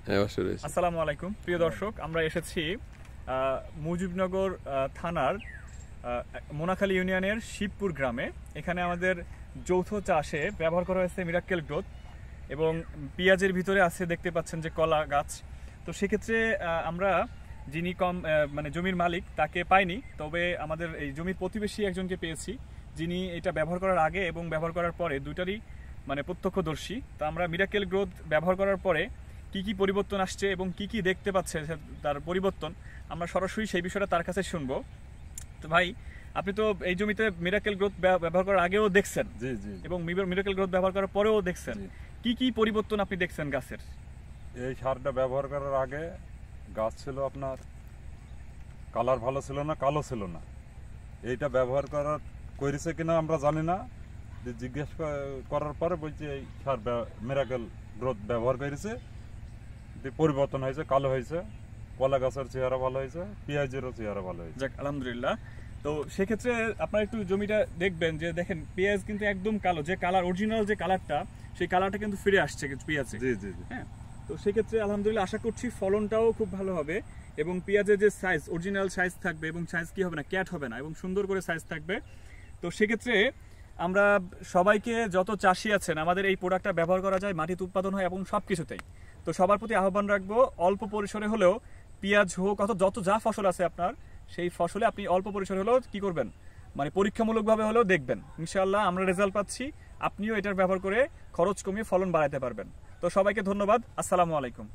হ্যাঁ অবশ্যই রয়েছে। আসসালামু আলাইকুম প্রিয় দর্শক, আমরা এসেছি মুজিবনগর থানার মোনাখালী ইউনিয়নের শিবপুর গ্রামে। এখানে আমাদের যৌথ চাষে ব্যবহার করা হয়েছে মিরাক্কেল গ্রোথ এবং পেঁয়াজের ভিতরে আছে দেখতে পাচ্ছেন যে কলা গাছ। তো সেক্ষেত্রে আমরা যিনি মানে জমির মালিক তাকে পাইনি, তবে আমাদের এই জমির প্রতিবেশী একজনকে পেয়েছি যিনি এটা ব্যবহার করার আগে এবং ব্যবহার করার পরে দুটারই মানে প্রত্যক্ষদর্শী। তো আমরা মিরাক্কেল গ্রোথ ব্যবহার করার পরে কি কি পরিবর্তন আসছে এবং কি কি দেখতে পাচ্ছে তার পরিবর্তন আমরা সরাসরি সেই বিষয়টা তার কাছে শুনবো। তো ভাই, আপনি তো এই জমিতে মিরাক্কেল গ্রোথ ব্যবহার করার আগেও দেখছেন এবং মিরাক্কেল গ্রোথ ব্যবহার করার পরেও দেখছেন, কি কি পরিবর্তন আপনি দেখছেন গাছের? এই সারটা ব্যবহার করার আগে গাছ ছিল আপনার কালার ভালো ছিল না, কালো ছিল না। এইটা ব্যবহার করেছে কিনা আমরা জানি না, জিজ্ঞেস করার পরে বলছি এই সার মিরাক্কেল গ্রোথ ব্যবহার করেছে, পরিবর্তন হয়েছে, কালো হয়েছে, কলা গাছের চেহারা ভালো হয়েছে, পেঁয়াজেরও চেহারা ভালো হয়েছে। যাক আলহামদুলিল্লাহ। তো সেক্ষেত্রে আপনার একটু জমিটা দেখবেন যে দেখেন পেঁয়াজ কিন্তু একদম কালো, যে কালার অরিজিনাল যে কালারটা সেই কালারটা কিন্তু ফিরে আসছে পেঁয়াজে। জি জি জি। হ্যাঁ, তো সেক্ষেত্রে আলহামদুলিল্লাহ আশা করছি ফলনটাও খুব ভালো হবে এবং পেঁয়াজের যে সাইজ অরিজিনাল সাইজ থাকবে এবং সাইজ কি হবে না, ক্যাট হবে না এবং সুন্দর করে সাইজ থাকবে। তো সেক্ষেত্রে আমরা সবাইকে, যত চাষি আছেন, আমাদের এই প্রোডাক্টটা ব্যবহার করা যায়, মাটিতে উৎপাদন হয় এবং সব কিছুতেই। তো সবার প্রতি আহ্বান রাখবো, অল্প পরিসরে হলেও পেঁয়াজ হোক যত যা ফসল আছে আপনার, সেই ফসলে আপনি অল্প পরিসরে হলেও কি করবেন, মানে পরীক্ষামূলকভাবে হলেও দেখবেন। ইনশাআল্লাহ আমরা রেজাল্ট পাচ্ছি, আপনিও এটার ব্যবহার করে খরচ কমিয়ে ফলন বাড়াতে পারবেন। তো সবাইকে ধন্যবাদ। আসসালামু আলাইকুম।